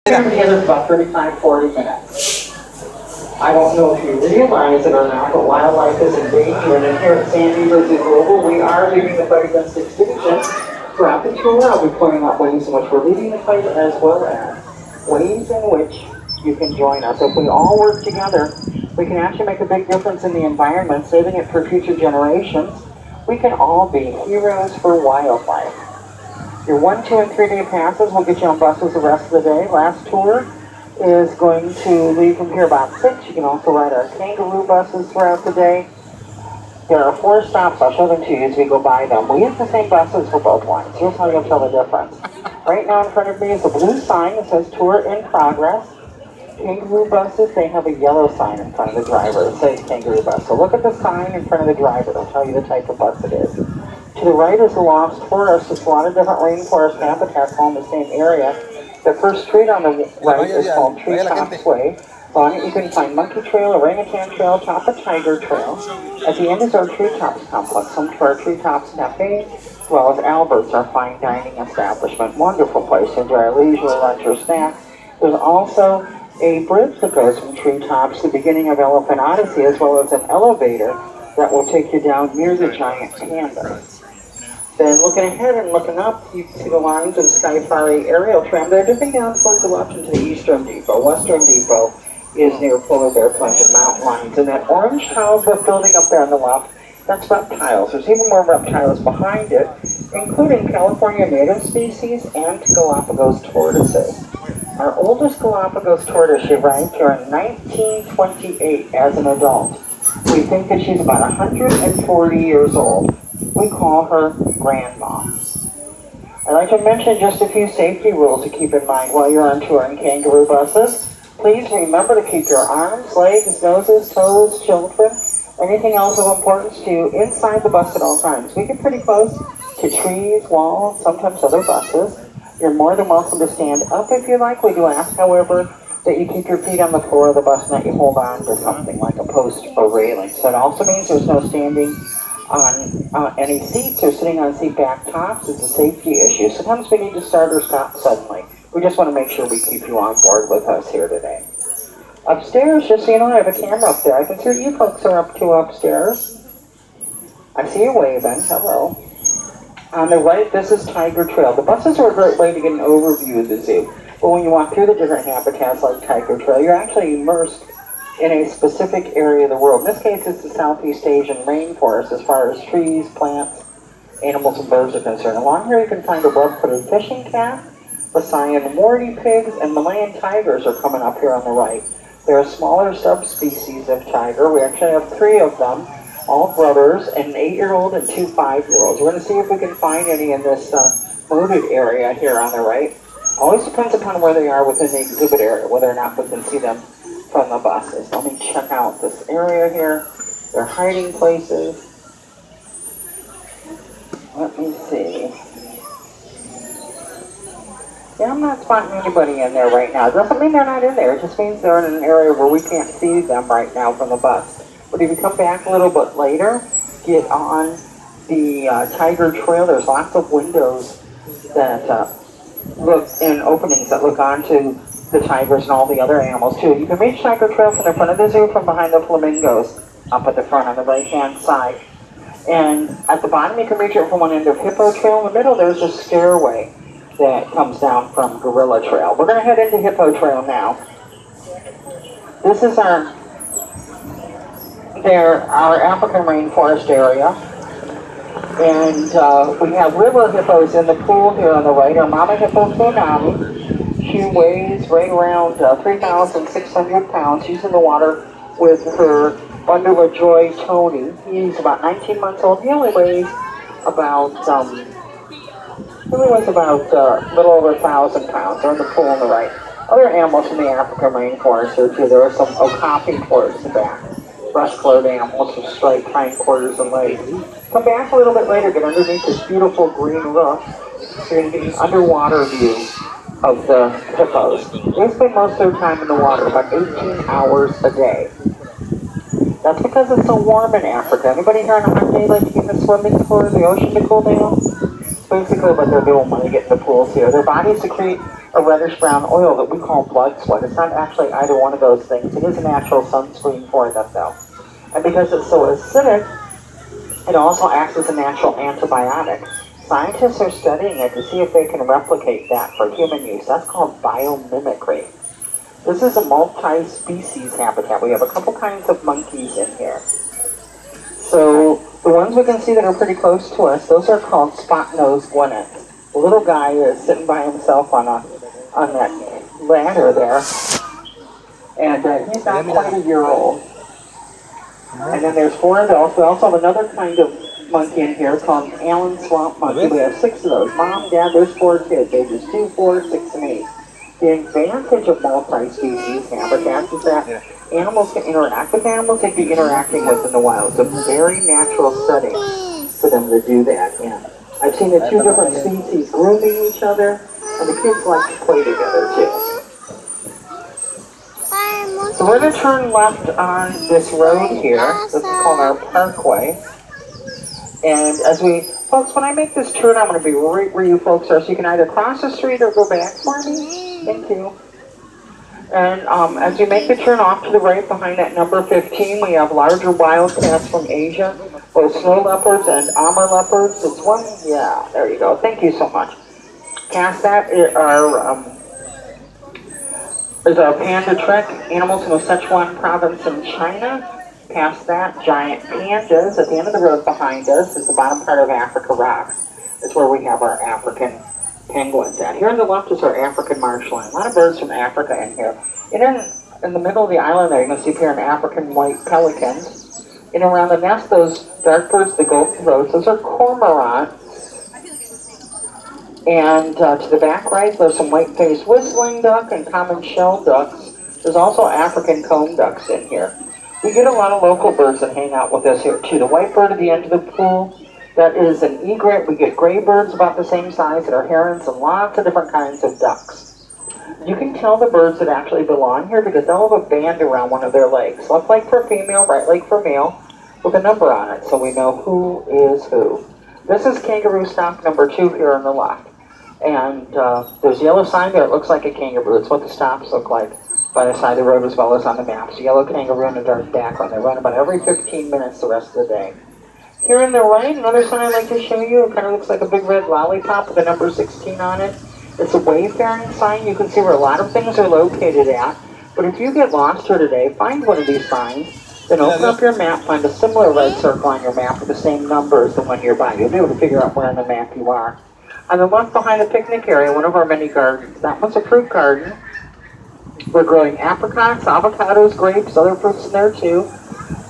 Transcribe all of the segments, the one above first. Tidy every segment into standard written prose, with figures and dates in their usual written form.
Been together for about 35, 40 minutes. I don't know if you realize it or not, but wildlife is endangered, and here at Sandy Vs. Global, we are leading the fight against extinction. Throughout the tour, I'll be pointing out ways in which we're leading the fight, as well as ways in which you can join us. If we all work together, we can actually make a big difference in the environment, saving it for future generations. We can all be heroes for wildlife. Your 1, 2, and 3-day passes will get you on buses the rest of the day. Last tour is going to leave from here about 6. You can also ride our kangaroo buses throughout the day. There are 4 stops. I'll show them to you as we go by them. We use the same buses for both lines. Here's how you'll tell the difference. Right now in front of me is a blue sign that says tour in progress. Kangaroo buses, they have a yellow sign in front of the driver that says kangaroo bus. So look at the sign in front of the driver. It'll tell you the type of bus it is. To the right is the Lost Forest. There's a lot of different rainforest habitats all in the same area. The first street on the right is called Treetops Way. On it you can find Monkey Trail, Orangutan Trail, Tapa Tiger Trail. At the end is our Treetops complex, home to our Treetops Cafe, as well as Albert's, our fine dining establishment. Wonderful place to enjoy a leisurely lunch or snack. There's also a bridge that goes from Treetops to the beginning of Elephant Odyssey, as well as an elevator that will take you down near the giant panda. Then looking ahead and looking up, you can see the lines of Skyfari aerial tram. They're dipping down towards the left into the Eastern Depot. Western Depot is near Polar Bear Plunge and Mountain Lions. And that orange tile building up there on the left, that's reptiles. There's even more reptiles behind it, including California native species and Galapagos tortoises. Our oldest Galapagos tortoise arrived here in 1928 as an adult. We think that she's about 140 years old. We call her Grandma. I'd like to mention just a few safety rules to keep in mind while you're on tour in kangaroo buses. Please remember to keep your arms, legs, noses, toes, children, anything else of importance to you inside the bus at all times. We get pretty close to trees, walls, sometimes other buses. You're more than welcome to stand up if you like. We do ask, however, that you keep your feet on the floor of the bus and that you hold on to something like a post or railing. So it also means there's no standing on any seats or sitting on seat back tops. It's a safety issue. Sometimes we need to start or stop suddenly. We just want to make sure we keep you on board with us here today. Upstairs, just so you know, I have a camera up there. I can see what you folks are up to upstairs. I see you waving. Hello. On the right, this is Tiger Trail. The buses are a great way to get an overview of the zoo. But when you walk through the different habitats like Tiger Trail, you're actually immersed in a specific area of the world. In this case, it's the Southeast Asian rainforest as far as trees, plants, animals, and birds are concerned. Along here you can find a web-footed fishing cat, Visayan warty pigs, and Malayan tigers are coming up here on the right. They're a smaller subspecies of tiger. We actually have 3 of them, all brothers, an 8-year-old and 2 5-year-olds. We're going to see if we can find any in this moated area here on the right. Always depends upon where they are within the exhibit area, whether or not we can see them from the buses. Let me check out this area here. Their hiding places. Let me see. Yeah, I'm not spotting anybody in there right now. It doesn't mean they're not in there. It just means they're in an area where we can't see them right now from the bus. But if you come back a little bit later, get on the Tiger Trail. There's lots of windows that look in openings that look onto the tigers and all the other animals too. You can reach Tiger Trail from the front of the zoo from behind the flamingos up at the front on the right hand side. And at the bottom you can reach it from one end of Hippo Trail. In the middle there's a stairway that comes down from Gorilla Trail. We're going to head into Hippo Trail now. This is our African rainforest area. And we have river hippos in the pool here on the right. Our mama hippo Funami. She weighs right around 3,600 pounds. She's in the water with her bundle of joy, Tony. He's about 19 months old. He only weighs about a little over 1,000 pounds. They're in the pool on the right. Other animals from the African rainforest here too. There are some okapi towards the back. Brush-colored animals with striped hindquarters and legs. Come back a little bit later, get underneath this beautiful green roof. So you're going to get an underwater view of the hippos. They spend most of their time in the water, about 18 hours a day. That's because it's so warm in Africa. Anybody here on a hot day like to get in the swimming pool or the ocean to cool down? It's basically what they're doing when they get in the pools here. Their bodies secrete a reddish brown oil that we call blood sweat. It's not actually either one of those things. It is a natural sunscreen for them though. And because it's so acidic, it also acts as a natural antibiotic. Scientists are studying it to see if they can replicate that for human use. That's called biomimicry. This is a multi-species habitat. We have a couple kinds of monkeys in here. So the ones we can see that are pretty close to us, those are called spot-nosed guanets. The little guy is sitting by himself on that ladder there, and he's not quite a year old. And then there's 4 adults. We also have another kind of monkey in here called Allen Swamp Monkey. We have 6 of those. Mom, Dad, there's 4 kids, ages 2, 4, 6, and 8. The advantage of multi-species habitats is that animals can interact with animals they'd be interacting with in the wild. It's a very natural setting for them to do that in. I've seen the 2 different species grooming each other, and the kids like to play together too. So we're going to turn left on this road here. This is called our parkway. And folks, when I make this turn, I'm going to be right where you folks are, so you can either cross the street or go back for me. Thank you. And as you make the turn off to the right behind that number 15, we have larger wildcats from Asia, both snow leopards and Amur leopards. It's one, yeah, there you go. Thank you so much. Past that is our panda trek, animals in the Sichuan province in China. Past that, giant pandas. At the end of the road behind us is the bottom part of Africa Rocks. It's where we have our African penguins at. Here on the left is our African marsh lion. A lot of birds from Africa in here. In the middle of the island there, you can see a pair of African white pelicans. In around the nest, those dark birds, the golden throats, those are cormorants. And to the back right, there's some white-faced whistling duck and common shell ducks. There's also African comb ducks in here. We get a lot of local birds that hang out with us here too. The white bird at the end of the pool, that is an egret. We get gray birds about the same size that are herons and lots of different kinds of ducks. You can tell the birds that actually belong here because they'll have a band around one of their legs. Left leg for female, right leg for male, with a number on it so we know who is who. This is kangaroo stop number 2 here on the left. And there's a yellow sign there. It looks like a kangaroo. It's what the stops look like by the side of the road as well as on the maps. Yellow kangaroo in a dark background. They run about every 15 minutes the rest of the day. Here on the right, another sign I'd like to show you. It kind of looks like a big red lollipop with the number 16 on it. It's a wayfaring sign. You can see where a lot of things are located at. But if you get lost here today, find one of these signs, then open up your map, find a similar red circle on your map with the same number as the one you're by. You'll be able to figure out where on the map you are. On the left behind the picnic area, one of our many gardens. That one's a fruit garden. We're growing apricots, avocados, grapes, other fruits in there too.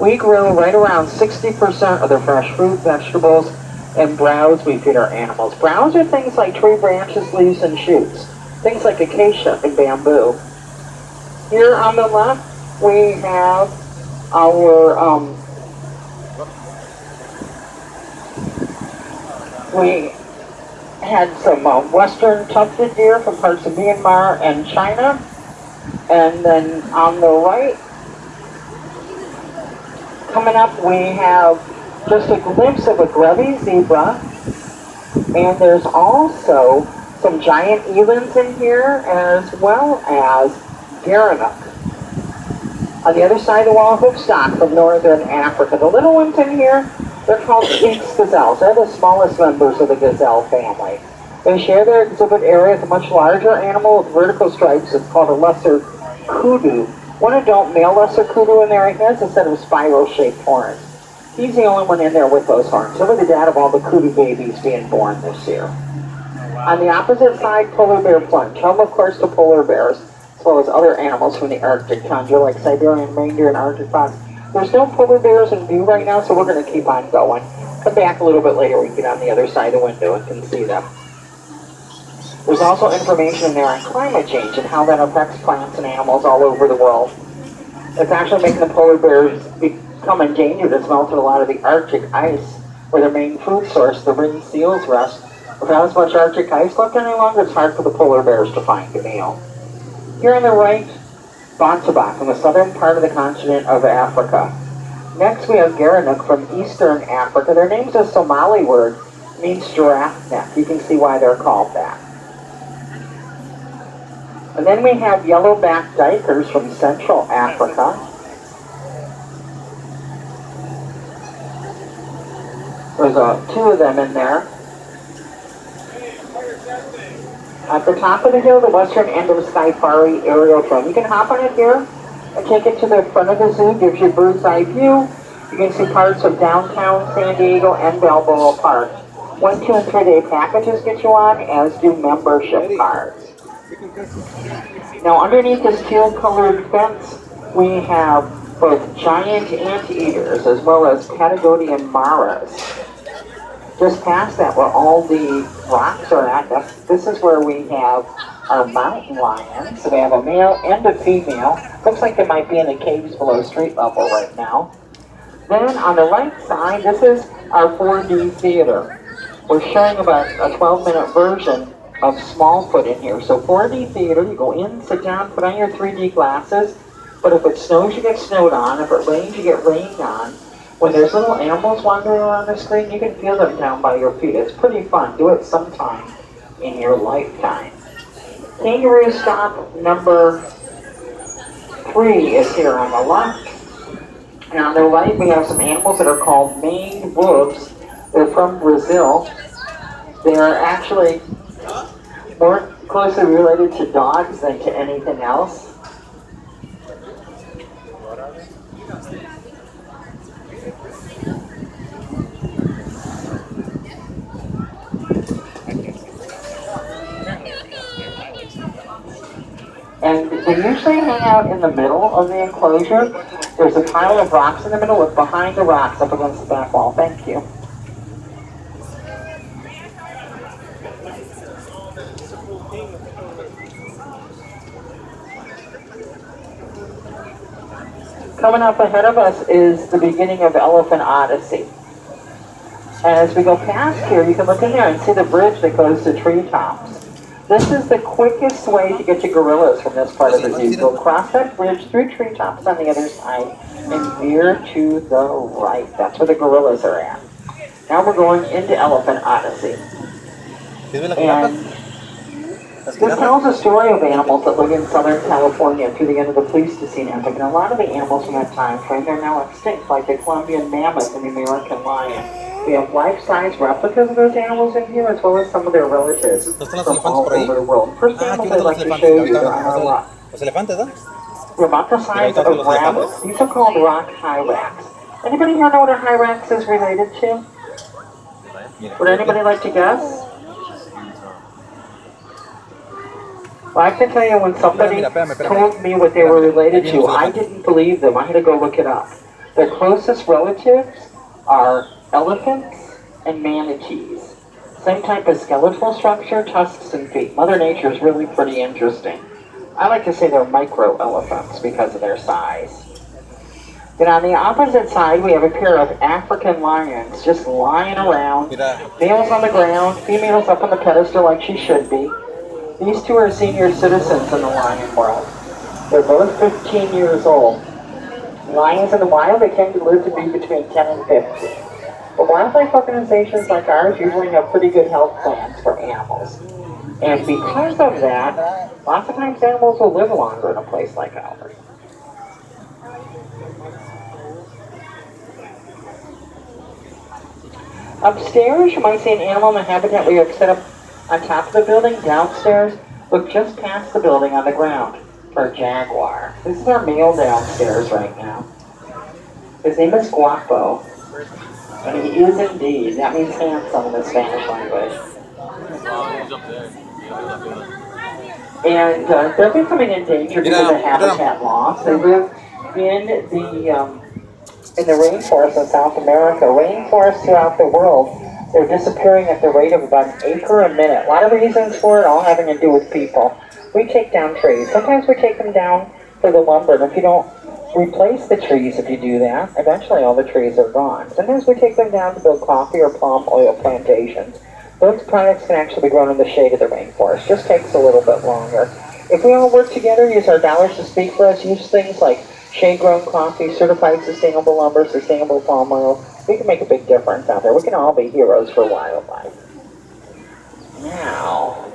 We grow right around 60% of the fresh fruit, vegetables, and browse we feed our animals. Browse are things like tree branches, leaves, and shoots. Things like acacia and bamboo. Here on the left, we have our, we had some western tufted deer from parts of Myanmar and China. And then on the right, coming up, we have just a glimpse of a grubby zebra. And there's also some giant elands in here, as well as Gerenuk. On the other side of the wall, hoofstock from northern Africa. The little ones in here, they're called Sphinx gazelles. They're the smallest members of the gazelle family. They share their exhibit area with a much larger animal with vertical stripes. It's called a lesser kudu. One adult male lesser kudu in there, he has a set of spiral-shaped horns. He's the only one in there with those horns. He'll be the dad of all the kudu babies being born this year. On the opposite side, polar bear plunge. Home, of course, to polar bears, as well as other animals from the Arctic tundra, like Siberian reindeer and Arctic fox. There's no polar bears in view right now, so we're going to keep on going. Come back a little bit later, we can get on the other side of the window and can see them. There's also information in there on climate change and how that affects plants and animals all over the world. It's actually making the polar bears become endangered. It's melted a lot of the Arctic ice, where their main food source, the ringed seals, rest. Without as much Arctic ice left any longer, it's hard for the polar bears to find a meal. Here on the right, Bontebok in the southern part of the continent of Africa. Next we have Gerenuk from eastern Africa. Their name's a Somali word, means giraffe neck. You can see why they're called that. And then we have yellow-backed duikers from Central Africa. There's two of them in there. At the top of the hill, the western end of Skyfari aerial drone. You can hop on it here and take it to the front of the zoo. Gives you a bird's eye view. You can see parts of downtown San Diego and Balboa Park. 1, 2, and 3 day packages get you on, as do membership cards. Now underneath this teal-colored fence, we have both giant anteaters as well as Patagonian maras. Just past that, where all the rocks are at, this is where we have our mountain lions. So we have a male and a female. Looks like they might be in the caves below street level right now. Then on the right side, this is our 4D theater. We're showing about a 12-minute version of Smallfoot in here. So 4D theater, you go in, sit down, put on your 3D glasses. But if it snows, you get snowed on. If it rains, you get rained on. When there's little animals wandering around the screen, you can feel them down by your feet. It's pretty fun. Do it sometime in your lifetime. Kangaroo stop number 3 is here on the left. And on the right, we have some animals that are called maned wolves. They're from Brazil. They're actually more closely related to dogs than to anything else. And they usually hang out in the middle of the enclosure. There's a pile of rocks in the middle. Look behind the rocks up against the back wall. Thank you. Coming up ahead of us is the beginning of Elephant Odyssey. As we go past here, you can look in there and see the bridge that goes to treetops. This is the quickest way to get to gorillas from this part of the zoo. Go across that bridge through treetops on the other side and veer to the right. That's where the gorillas are at. Now we're going into Elephant Odyssey. And this tells a story of animals that live in Southern California through the end of the Pleistocene epoch. And a lot of the animals from that time frame are now extinct, like the Colombian mammoth and the American lion. We have life-size replicas of those animals in here, as well as some of their relatives from all over the world. First animal I'd like to show you are our rock. They're about the size of rabbits. These are called rock hyrax. Anybody here know what a hyrax is related to? Would anybody like to guess? Well, I can tell you, when somebody told me what they were related to, I didn't believe them. I had to go look it up. Their closest relatives are elephants and manatees. Same type of skeletal structure, tusks and feet. Mother Nature is really pretty interesting. I like to say they're micro-elephants because of their size. Then on the opposite side, we have a pair of African lions just lying around. Males on the ground, females up on the pedestal like she should be. These two are senior citizens in the lion world. They're both 15 years old. Lions in the wild, they tend to live to be between 10 and 50. But wildlife organizations like ours usually have pretty good health plans for animals. And because of that, lots of times animals will live longer in a place like ours. Upstairs, you might see an animal in the habitat we have set up on top of the building. Downstairs, look just past the building on the ground for a jaguar. This is our male downstairs right now. His name is Guapo. And he is indeed. That means handsome in the Spanish language. And they're becoming endangered because of habitat loss. They live in the rainforest of South America. Rainforests throughout the world, they're disappearing at the rate of about an acre a minute. A lot of reasons for it, all having to do with people. We take down trees. Sometimes we take them down for the lumber, and if you don't replace the trees, if you do that, eventually all the trees are gone. Sometimes we take them down to build coffee or palm oil plantations. Those products can actually be grown in the shade of the rainforest. Just takes a little bit longer. If we all work together, use our dollars to speak for us, use things like shade-grown coffee, certified sustainable lumber, sustainable palm oil, we can make a big difference out there. We can all be heroes for wildlife. Now,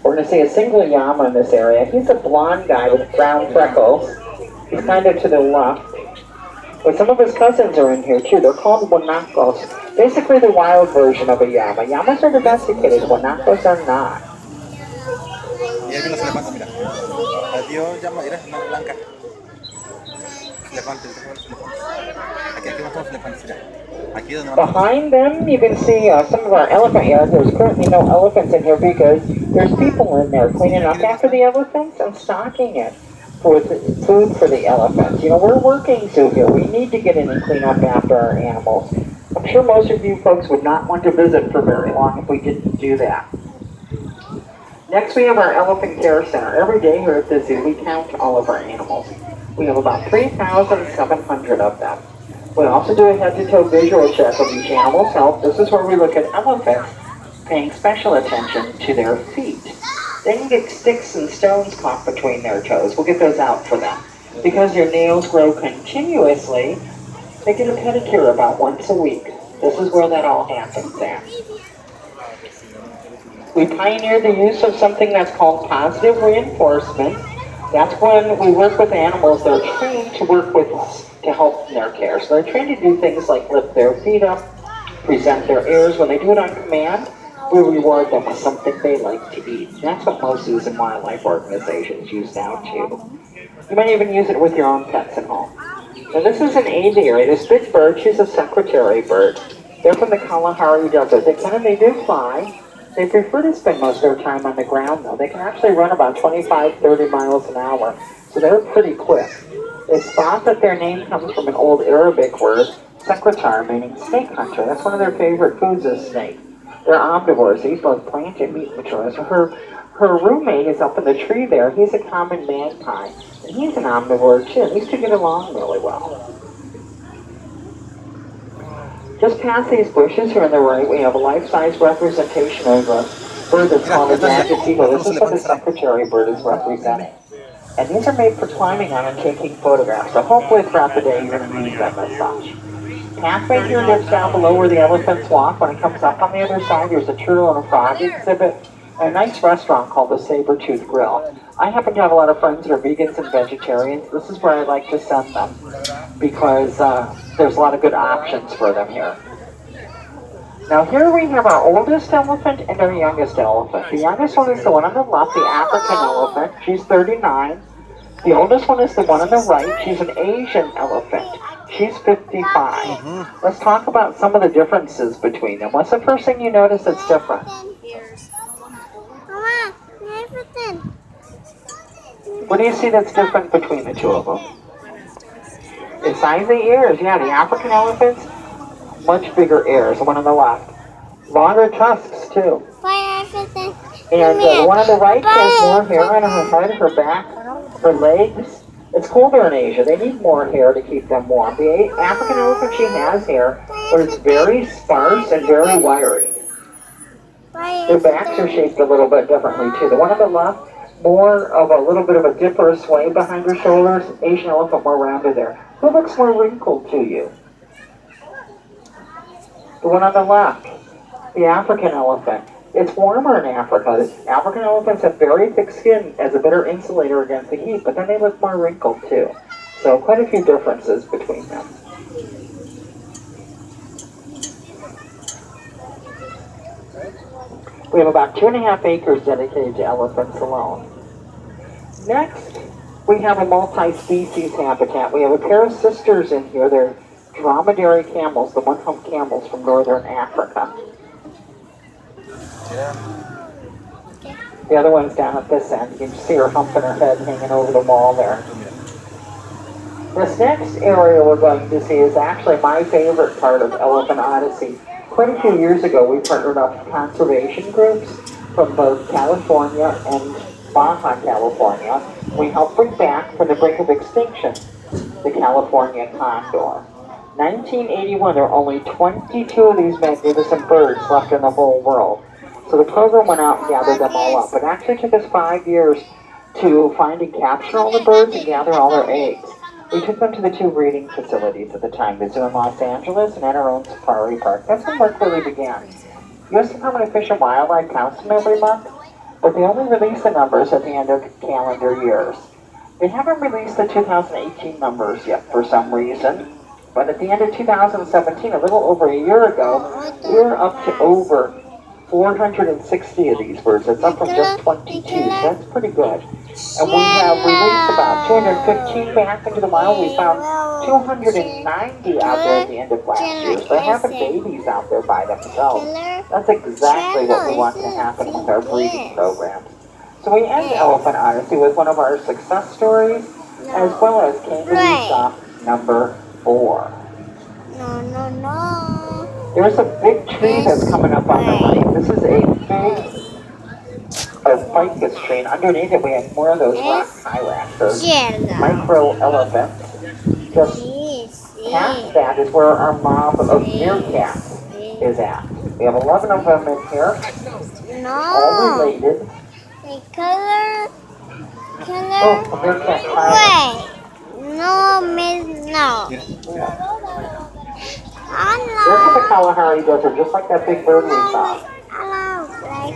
we're we're going to see a single llama in this area. He's a blonde guy with brown freckles. He's kind of to the left. But some of his cousins are in here too. They're called guanacos. Basically the wild version of a llama. Llamas are domesticated, guanacos are not. Y ahí viene los elefantes, mira. Adiós, llama, mira, una blanca. Elefantes, los elefantes. Aquí van todos los elefantes, mira. Aquí es donde van todos. Behind them, you can see some of our elephant yards. There's currently no elephants in here because there's people in there cleaning up after the elephants and stocking it with food for the elephants. You know, we're working zoo here. We need to get in and clean up after our animals. I'm sure most of you folks would not want to visit for very long if we didn't do that. Next, we have our Elephant Care Center. Every day here at the zoo, we count all of our animals. We have about 3,700 of them. We also do a head-to-toe visual check of each animal's health. This is where we look at elephants, paying special attention to their feet. They can get sticks and stones caught between their toes. We'll get those out for them. Because their nails grow continuously, they get a pedicure about once a week. This is where that all happens at. We pioneered the use of something that's called positive reinforcement. That's when we work with animals that are trained to work with us to help in their care. So they're trained to do things like lift their feet up, present their ears. When they do it on command, we reward them with something they like to eat. That's what most zoos and wildlife organizations use now too. You might even use it with your own pets at home. Now this is an aviary. This big bird, she's a secretary bird. They're from the Kalahari Desert. They do fly. They prefer to spend most of their time on the ground though. They can actually run about 25, 30 miles an hour. So they're pretty quick. It's thought that their name comes from an old Arabic word, sekretar, meaning snake hunter. That's one of their favorite foods is snake. They're omnivores. They eat both plant and meat material. So her roommate is up in the tree there. He's a common magpie. And he's an omnivore too. These two get along really well. Just past these bushes here on the right, we have a life-size representation of a bird that's called a jagged eagle. This is what the secretary bird is representing. And these are made for climbing on and taking photographs. So hopefully throughout the day you're going to use them as such. Pathway here dips down below where the elephants walk. When it comes up on the other side, there's a turtle and a frog exhibit. And a nice restaurant called the Saber-Tooth Grill. I happen to have a lot of friends that are vegans and vegetarians. This is where I like to send them because there's a lot of good options for them here. Now here we have our oldest elephant and our youngest elephant. The youngest one is the one on the left, the African elephant. She's 39. The oldest one is the one on the right. She's an Asian elephant. She's 55. Let's talk about some of the differences between them. What's the first thing you notice that's different? What do you see that's different between the two of them? The size of the ears. Yeah, the African elephants, much bigger ears. The one on the left. Longer tusks, too. And the one on the right has more hair on her head, her back, her legs. It's colder in Asia. They need more hair to keep them warm. The African elephant, she has hair, but it's very sparse and very wiry. Their backs are shaped a little bit differently, too. The one on the left, more of a little bit of a dip or a sway behind her shoulders. Asian elephant more rounded there. Who looks more wrinkled to you? The one on the left, the African elephant. It's warmer in Africa. African elephants have very thick skin as a better insulator against the heat, but then they look more wrinkled too. So quite a few differences between them. We have about 2.5 acres dedicated to elephants alone. Next, we have a multi-species habitat. We have a pair of sisters in here. They're dromedary camels, the one-hump camels from northern Africa. The other one's down at this end. You can see her humping her head hanging over the wall there. This next area we're going to see is actually my favorite part of Elephant Odyssey. Quite a few years ago, we partnered up with conservation groups from both California and Baja California. We helped bring back, from the brink of extinction, the California condor. 1981, there were only 22 of these magnificent birds left in the whole world. So the program went out and gathered them all up. It actually took us 5 years to find and capture all the birds and gather all their eggs. We took them to the 2 breeding facilities at the time, the zoo in Los Angeles and at our own safari park. That's when work really began. U.S. Department of Fish and Wildlife counts them every month, but they only release the numbers at the end of calendar years. They haven't released the 2018 numbers yet for some reason, but at the end of 2017, a little over a year ago, we were up to over 460 of these birds. That's up from just 22, so that's pretty good. And we have released about 215 back into the wild. We found 290 out there at the end of last year. So they're having babies out there by themselves. That's exactly what we want to happen with our breeding programs. So we end Elephant Odyssey with one of our success stories, as well as Kangaroo Stop number 4. No. There's a big tree that's coming up on the right. This is a big ficus tree, and underneath it we have more of those rock hyrax, those micro elephants. Just past that is where our mob of meerkats is at. We have 11 of them in here, all related. The color. Oh, a meerkat tiger. Wait. No. They're from the Kalahari Desert, just like that big bird we saw. Hello, black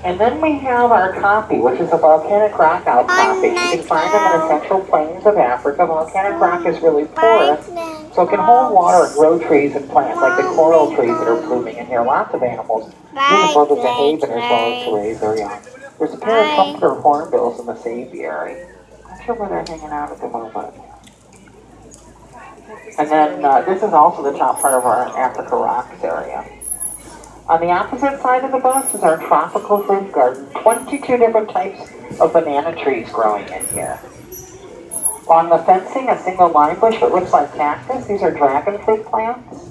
And then we have our coffee, which is a volcanic rock outcropping. You can find them in the central plains of Africa. Volcanic rock is really porous, so it can hold water and grow trees and plants, like the coral trees that are blooming in here. Lots of animals use the to behave as well as to raise their young. There's a pair of trumpeter hornbills in the aviary. I'm not sure where they're hanging out at the moment. And then this is also the top part of our Africa Rocks area. On the opposite side of the bus is our tropical fruit garden. 22 different types of banana trees growing in here. Along the fencing, a single lime bush that looks like cactus. These are dragon fruit plants.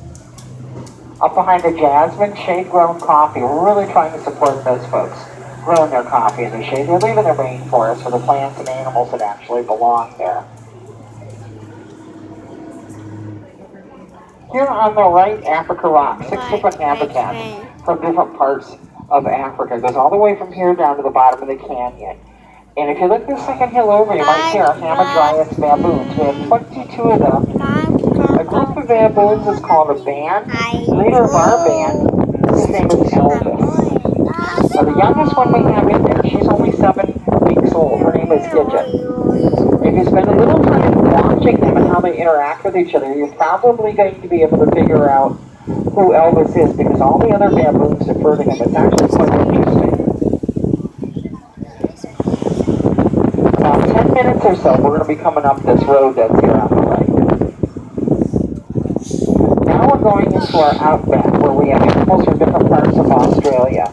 Up behind the jasmine, shade-grown coffee. We're really trying to support those folks growing their coffee in the shade. They're leaving the rainforest for the plants and animals that actually belong there. Here on the right, Africa Rock, 6 different habitats from different parts of Africa. It goes all the way from here down to the bottom of the canyon. And if you look the second hill over, you might see our Hamadryas baboons. We have 22 of them. A group of baboons is called a band. The leader of our band, his name is Elvis. The youngest one we have in there, she's only 7 weeks old. Her name is Gidget. If you spend a little time watching them and how they interact with each other, you're probably going to be able to figure out who Elvis is, because all the other baboons defer to him. It's actually quite interesting. About 10 minutes or so, we're going to be coming up this road that's here on the right. Now we're going into our outback, where we have animals from different parts of Australia.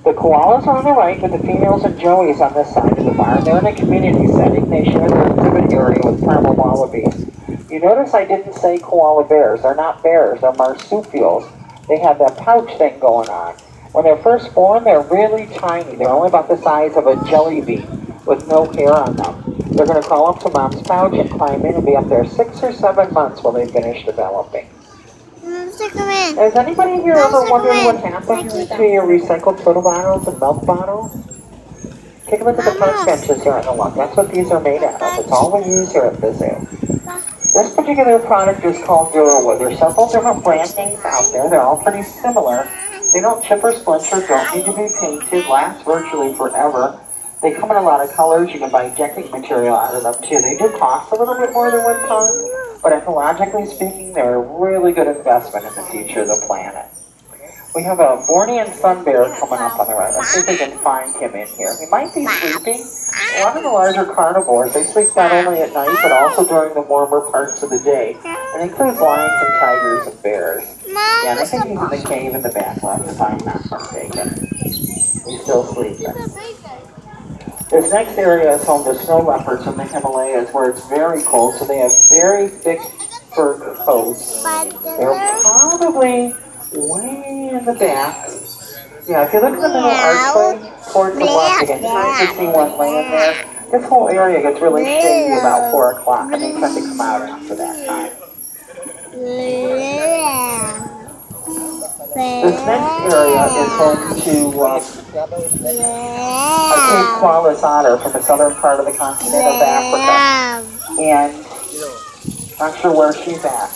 The koalas are on the right, with the females and joeys on this side of the barn. They're in a community setting. They share their exhibit area with Parma wallabies. You notice I didn't say koala bears. They're not bears, they're marsupials. They have that pouch thing going on. When they're first born, they're really tiny. They're only about the size of a jelly bean with no hair on them. They're going to crawl up to mom's pouch and climb in and be up there 6 or 7 months while they finish developing. Has anybody here ever wondered what happened to your recycled soda bottles and milk bottles? Take a look at the park benches here on the left. That's what these are made out of. It's all we use here at the zoo. This particular product is called Durawood. There's several different brand names out there. They're all pretty similar. They don't chip or splinter, don't need to be painted, last virtually forever. They come in a lot of colors. You can buy decking material out of them too. They do cost a little bit more than 1 ton, but ecologically speaking, they're a really good investment in the future of the planet. We have a Bornean sun bear coming up on the right. Let's see if we can find him in here. He might be sleeping. A lot of the larger carnivores, they sleep not only at night, but also during the warmer parts of the day. And includes lions and tigers and bears. Yeah, and I think he's in the cave in the back left, if I'm not mistaken. He's still sleeping. This next area is home to snow leopards from the Himalayas, where it's very cold, so they have very thick fur coats. They're probably way in the back. Yeah, if you look at the middle archway towards the left again, you can see one laying there. This whole area gets really shady about 4 o'clock, and they tend to come out after that time. This next area is home to a Cape Koalas otter from the southern part of the continent of Africa. And not sure where she's at.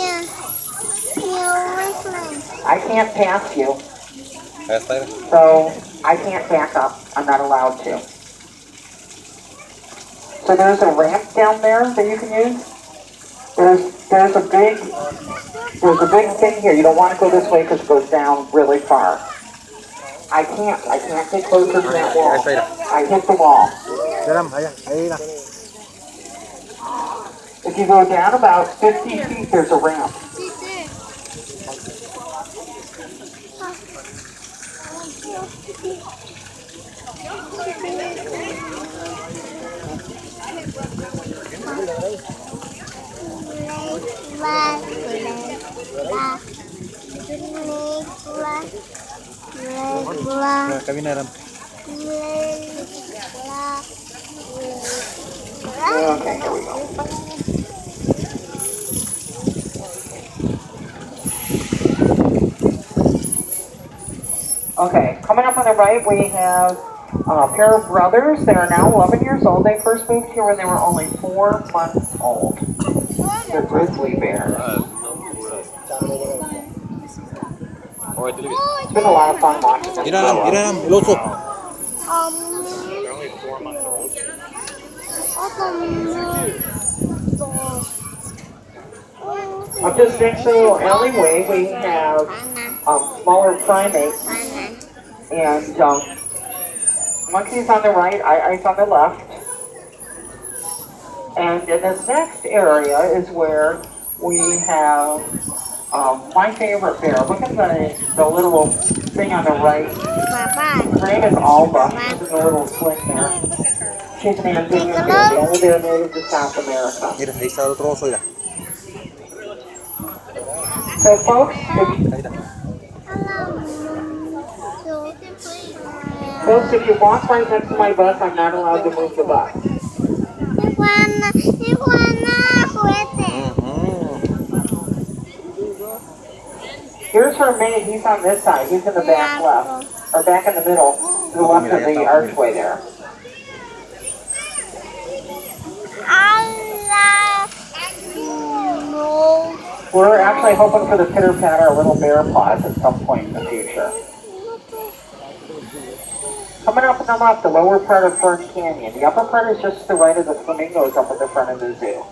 Yeah. You listen. I can't pass you, Kayak style. so I can't back up. I'm not allowed to. So there's a ramp down there that you can use. There's a big thing here. You don't want to go this way because it goes down really far. I can't get closer to that wall. I hit the wall. Dalam, ayah, ayah. If you go down about 50 feet, there's a ramp. Kami naram. Okay, here we go. Okay, coming up on the right, we have a pair of brothers that are now 11 years old. They first moved here when they were only 4 months old. They're grizzly bears. It's been a lot of fun watching them. Di dalam, lusuk. Up this next little alleyway, we have smaller primates and monkeys on the right, ice on the left. And in this next area is where we have my favorite bear. Look at the little thing on the right. Her name is Alba. She's in a little sling there. She's an Andean bear, the only bear native to South America. Mira, ahí está el otro oso, mira. So folks, if you walk right next to my bus, I'm not allowed to move the bus. Here's her mate, he's on this side, he's in the back left, or back in the middle, to the left of the archway there. We're actually hoping for the pitter-patter little bear paws at some point in the future. Coming up on the left, the lower part of Fern Canyon. The upper part is just to the right of the flamingos up at the front of the zoo.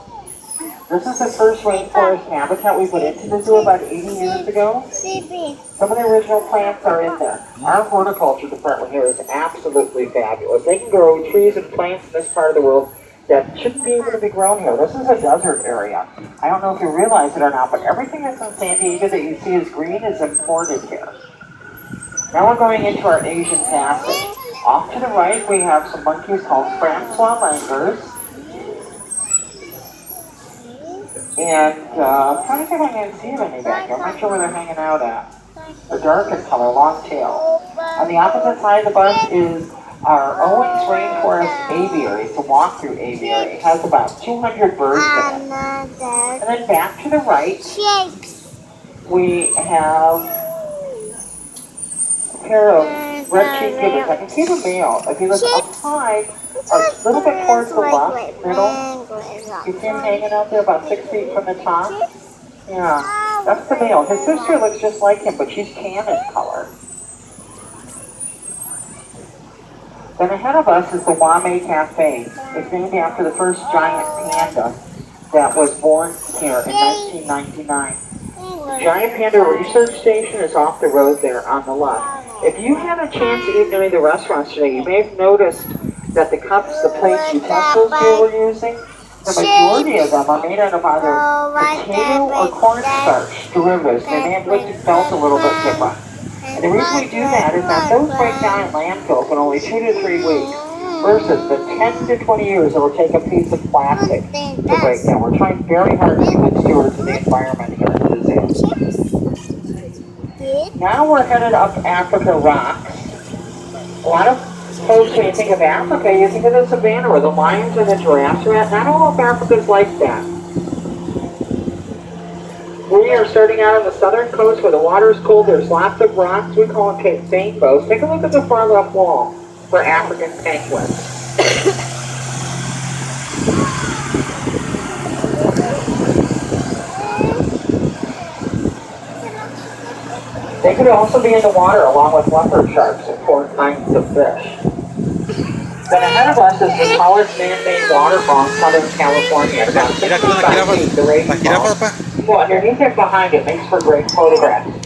This is the first rainforest habitat we put into the zoo about 80 years ago. Some of the original plants are in there. Our horticulture department here is absolutely fabulous. They can grow trees and plants in this part of the world that shouldn't be able to be grown here. This is a desert area. I don't know if you realize it or not, but everything that's in San Diego that you see as green is imported here. Now we're going into our Asian Passage. Off to the right, we have some monkeys called Francois langurs. And I'm trying to see if I can see any back here. I'm not sure where they're hanging out at. They're dark in color, long tail. On the opposite side of the bus is our Owens Rainforest Aviary. It's a walk-through aviary. It has about 200 birds in it. And then back to the right, we have a pair of red-cheeked gibbons. I can see the male. If you look up high, a little bit towards the left, middle, you see him hanging out there about 6 feet from the top? Yeah, that's the male. His sister looks just like him, but she's tan in color. Then ahead of us is the Wame Cafe. It's named after the first giant panda that was born here in 1999. The Giant Panda Research Station is off the road there on the left. If you had a chance to eat in any of the restaurants today, you may have noticed that the cups, the plates, utensils you were using, the majority of them are made out of either potato or cornstarch derivatives. They may have looked and felt a little bit different. And the reason we do that is that those break down in landfills in only 2 to 3 weeks versus the 10 to 20 years it will take a piece of plastic to break down. We're trying very hard to be good stewards of the environment here at the zoo. Now we're headed up Africa Rocks. A lot of folks, when you think of Africa, you think of the savannah where the lions and the giraffes are at. Not all of Africa's like that. We are starting out on the southern coast where the water is cold. There's lots of rocks. We call them Cape Saint-Bows. Take a look at the far left wall for African penguins. They could also be in the water along with leopard sharks and 4 kinds of fish. Then ahead of us is the tallest man-made waterfall in Southern California, at about Mira, aquí están las 65 feet, the jirafas. Raging Las jirafas, Falls. pa. Well, underneath it behind it makes for great photographs.